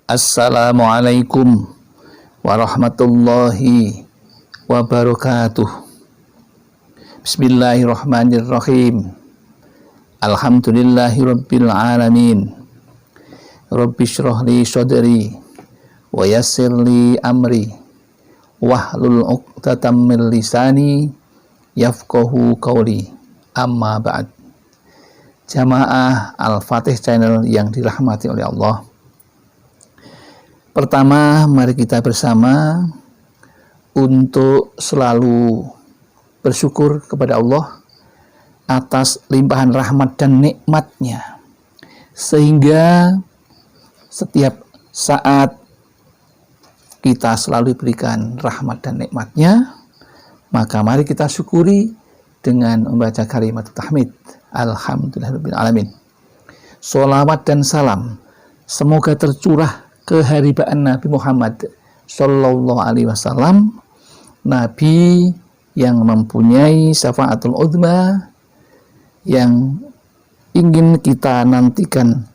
Assalamualaikum warahmatullahi wabarakatuh. Bismillahirrahmanirrahim. Alhamdulillahi rabbil alamin. Rabbi shrah li sadri wa yassir li amri wahlul 'uqdatam min lisani yafqahu qawli. Amma ba'd. Jamaah Al-Fatih Channel yang dirahmati oleh Allah. Pertama, mari kita bersama untuk selalu bersyukur kepada Allah atas limpahan rahmat dan nikmatnya, sehingga setiap saat kita selalu diberikan rahmat dan nikmatnya. Maka mari kita syukuri dengan membaca kalimat tahmid. Alhamdulillahirabbil alamin. Sholawat dan salam semoga tercurah keharibaan Nabi Muhammad Sallallahu Alaihi Wasallam, Nabi yang mempunyai syafaatul uzma yang ingin kita nantikan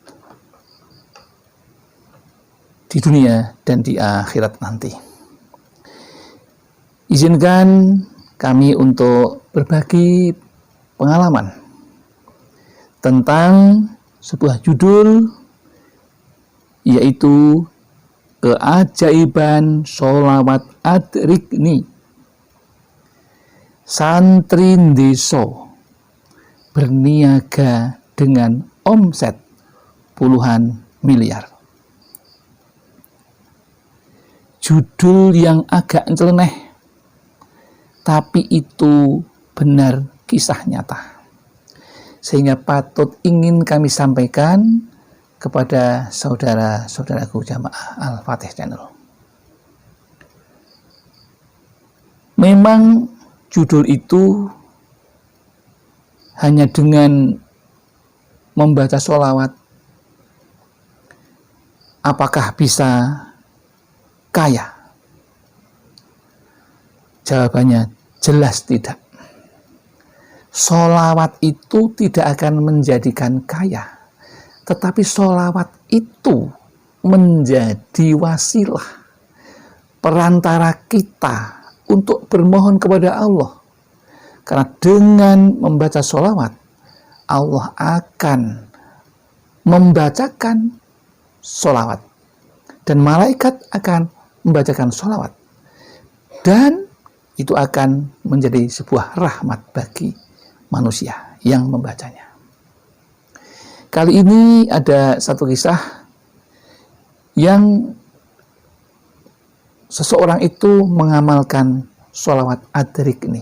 di dunia dan di akhirat nanti. Izinkan kami untuk berbagi pengalaman tentang sebuah judul, yaitu keajaiban sholawat adrikni. Santri Ndeso berniaga dengan omset puluhan miliar. Judul yang agak nyeleneh, tapi itu benar kisah nyata, sehingga patut ingin kami sampaikan kepada saudara-saudaraku jamaah Al-Fatih Channel. Memang judul itu hanya dengan membaca sholawat apakah bisa kaya? Jawabannya jelas tidak. Sholawat itu tidak akan menjadikan kaya, tetapi sholawat itu menjadi wasilah perantara kita untuk bermohon kepada Allah. Karena dengan membaca sholawat, Allah akan membacakan sholawat, dan malaikat akan membacakan sholawat, dan itu akan menjadi sebuah rahmat bagi manusia yang membacanya. Kali ini ada satu kisah yang seseorang itu mengamalkan sholawat adrikni.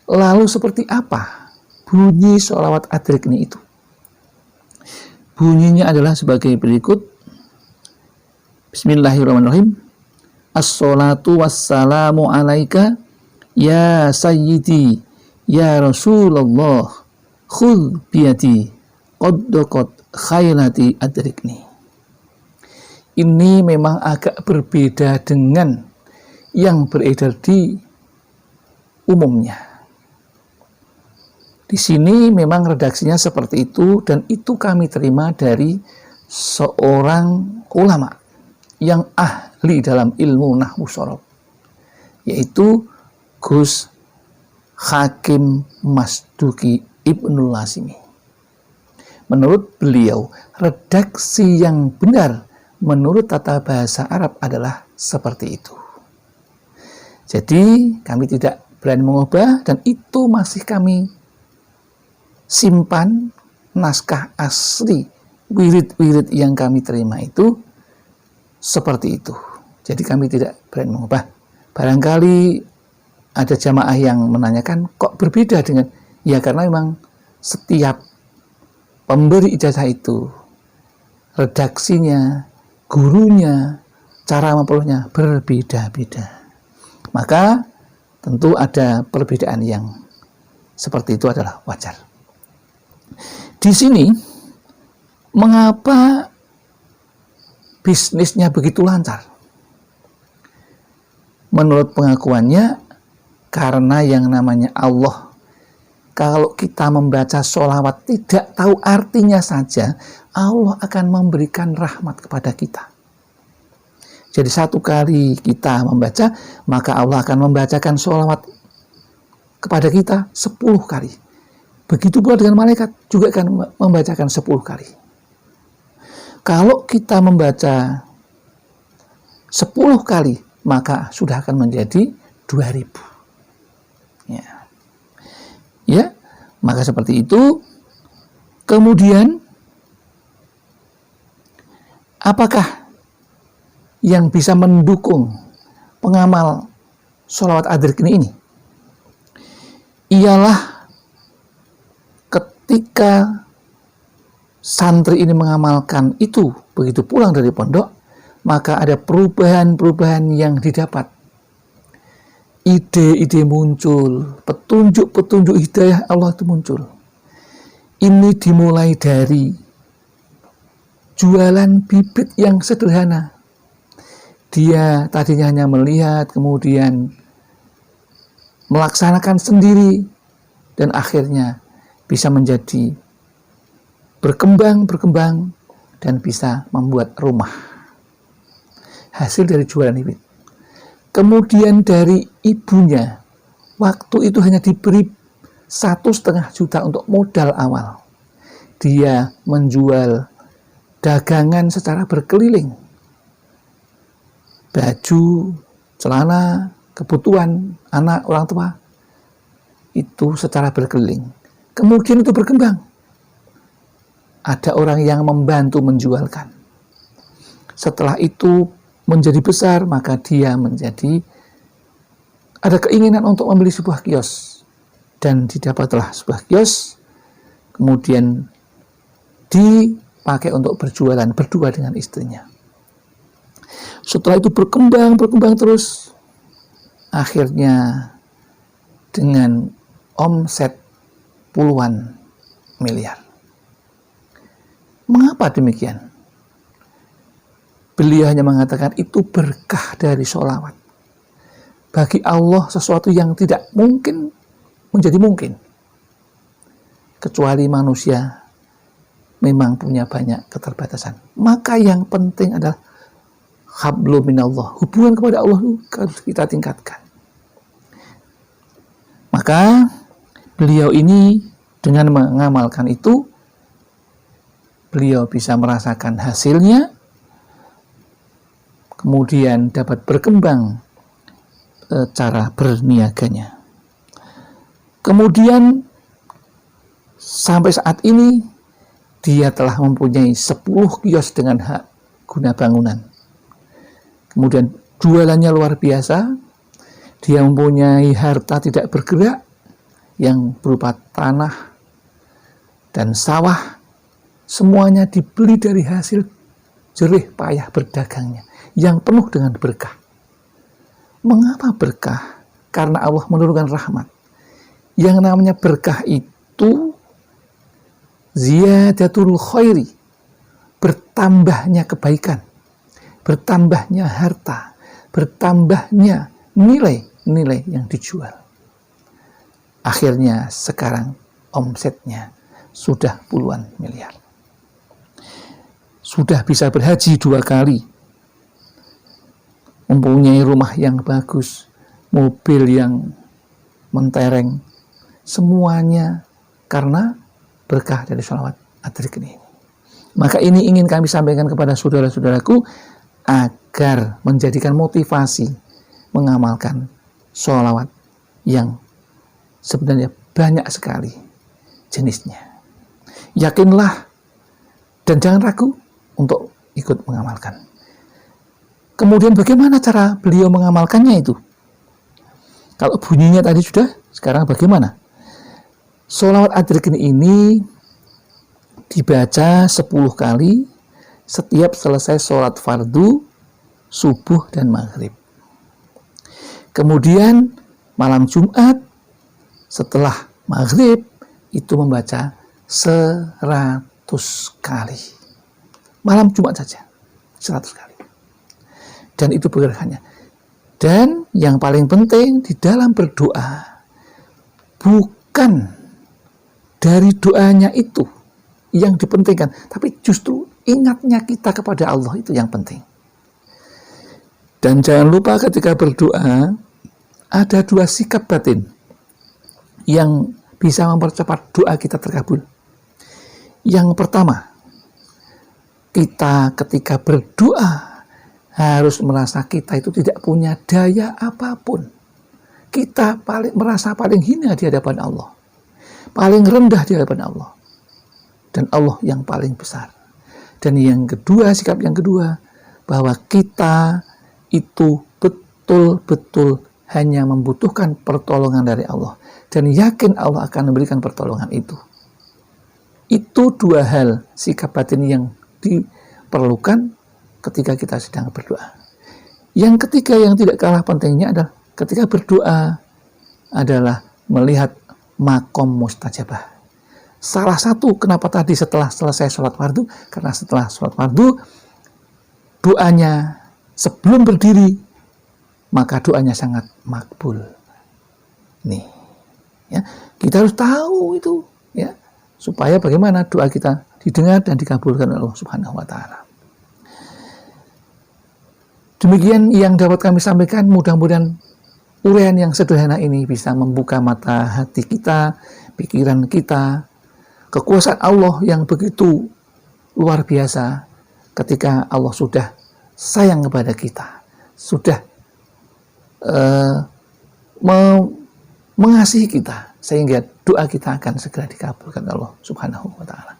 Lalu seperti apa bunyi sholawat adrikni itu? Bunyinya adalah sebagai berikut. Bismillahirrahmanirrahim. As-sholatu wassalamu alaika ya sayyidi ya Rasulullah, khudh biyadi qaddaqat khaylati adrikni. Ini memang agak berbeda dengan yang beredar di umumnya. Di sini memang redaksinya seperti itu, dan itu kami terima dari seorang ulama yang ahli dalam ilmu nahwu shorof, yaitu Gus Hakim Masduki Ibnul Lasimi. Menurut beliau, redaksi yang benar menurut tata bahasa Arab adalah seperti itu. Jadi kami tidak berani mengubah, dan itu masih kami simpan naskah asli wirid-wirid yang kami terima itu seperti itu. Jadi kami tidak berani mengubah. Barangkali ada jamaah yang menanyakan, kok berbeda dengan, ya karena memang setiap pemberi ijazah itu redaksinya, gurunya, cara memperolehnya berbeda-beda. Maka tentu ada perbedaan yang seperti itu adalah wajar. Di sini, mengapa bisnisnya begitu lancar? Menurut pengakuannya, karena yang namanya Allah Kalau kita membaca sholawat tidak tahu artinya saja, Allah akan memberikan rahmat kepada kita. Jadi satu kali kita membaca, maka Allah akan membacakan sholawat kepada kita 10 kali. Begitu pula dengan malaikat, juga akan membacakan 10 kali. Kalau kita membaca 10 kali, maka sudah akan menjadi 2000. Ya, maka seperti itu. Kemudian, apakah yang bisa mendukung pengamal sholawat adrikni ini? Ialah ketika santri ini mengamalkan itu, begitu pulang dari pondok, maka ada perubahan-perubahan yang didapat. Ide-ide muncul, petunjuk-petunjuk hidayah Allah itu muncul. Ini dimulai dari jualan bibit yang sederhana. Dia tadinya hanya melihat, kemudian melaksanakan sendiri, dan akhirnya bisa menjadi berkembang, dan bisa membuat rumah. Hasil dari jualan bibit. Kemudian dari ibunya, waktu itu hanya diberi 1,5 juta untuk modal awal. Dia menjual dagangan secara berkeliling. Baju, celana, kebutuhan anak, orang tua, itu secara berkeliling. Kemudian itu berkembang. Ada orang yang membantu menjualkan. Setelah itu menjadi besar, maka dia ada keinginan untuk membeli sebuah kios. Dan didapatlah sebuah kios, kemudian dipakai untuk berjualan berdua dengan istrinya. Setelah itu berkembang terus, akhirnya dengan omset puluhan miliar. Mengapa demikian? Beliau hanya mengatakan itu berkah dari sholawat. Bagi Allah sesuatu yang tidak mungkin menjadi mungkin. Kecuali manusia memang punya banyak keterbatasan. Maka yang penting adalah hablu minallah, hubungan kepada Allah harus kita tingkatkan. Maka beliau ini dengan mengamalkan itu, beliau bisa merasakan hasilnya, kemudian dapat berkembang cara berniaganya. Kemudian sampai saat ini dia telah mempunyai 10 kios dengan hak guna bangunan. Kemudian jualannya luar biasa. Dia mempunyai harta tidak bergerak yang berupa tanah dan sawah. Semuanya dibeli dari hasil jerih payah berdagangnya yang penuh dengan berkah. Mengapa berkah? Karena Allah menurunkan rahmat. Yang namanya berkah itu ziyadatul khairi, bertambahnya kebaikan, bertambahnya harta, bertambahnya nilai yang dijual. Akhirnya sekarang omsetnya sudah puluhan miliar. Sudah bisa berhaji 2 kali. Mempunyai rumah yang bagus, mobil yang mentereng. Semuanya karena berkah dari sholawat adrikni ini. Maka ini ingin kami sampaikan kepada saudara-saudaraku agar menjadikan motivasi mengamalkan sholawat yang sebenarnya banyak sekali jenisnya. Yakinlah dan jangan ragu untuk ikut mengamalkan. Kemudian bagaimana cara beliau mengamalkannya itu? Kalau bunyinya tadi sudah, sekarang bagaimana? Sholawat adrikni ini dibaca 10 kali setiap selesai sholat fardu, subuh, dan maghrib. Kemudian malam Jumat setelah maghrib itu membaca 100 kali. Malam Jumat saja 100 kali. Dan itu berkahnya. Dan yang paling penting di dalam berdoa bukan dari doanya itu yang dipentingkan, tapi justru ingatnya kita kepada Allah itu yang penting. Dan jangan lupa ketika berdoa ada dua sikap batin yang bisa mempercepat doa kita terkabul. Yang pertama, kita ketika berdoa harus merasa kita itu tidak punya daya apapun. Kita merasa paling hina di hadapan Allah, paling rendah di hadapan Allah, dan Allah yang paling besar. Dan yang kedua, sikap yang kedua, bahwa kita itu betul-betul hanya membutuhkan pertolongan dari Allah, dan yakin Allah akan memberikan pertolongan itu. Itu dua hal sikap batin yang diperlukan ketika kita sedang berdoa. Yang ketiga yang tidak kalah pentingnya adalah ketika berdoa adalah melihat makom mustajabah. Salah satu kenapa tadi setelah selesai sholat fardu, karena setelah sholat fardu doanya sebelum berdiri maka doanya sangat makbul. Nih, ya, kita harus tahu itu, ya, supaya bagaimana doa kita didengar dan dikabulkan oleh Allah Subhanahu wa taala. Demikian yang dapat kami sampaikan, mudah-mudahan uraian yang sederhana ini bisa membuka mata hati kita, pikiran kita, kekuasaan Allah yang begitu luar biasa ketika Allah sudah sayang kepada kita, sudah mengasihi kita, sehingga doa kita akan segera dikabulkan Allah Subhanahu wa taala.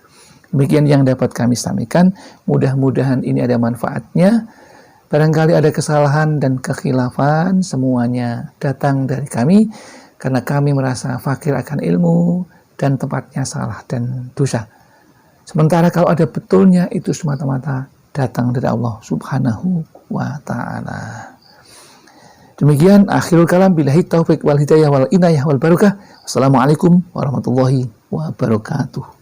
Demikian yang dapat kami sampaikan, mudah-mudahan ini ada manfaatnya. Barangkali ada kesalahan dan kekhilafan, semuanya datang dari kami karena kami merasa fakir akan ilmu dan tempatnya salah dan dosa. Sementara kalau ada betulnya, itu semata-mata datang dari Allah Subhanahu wa ta'ala. Demikian akhirul kalam, billahi taufiq wal hidayah wal inayah wal barakah. Wassalamualaikum warahmatullahi wabarakatuh.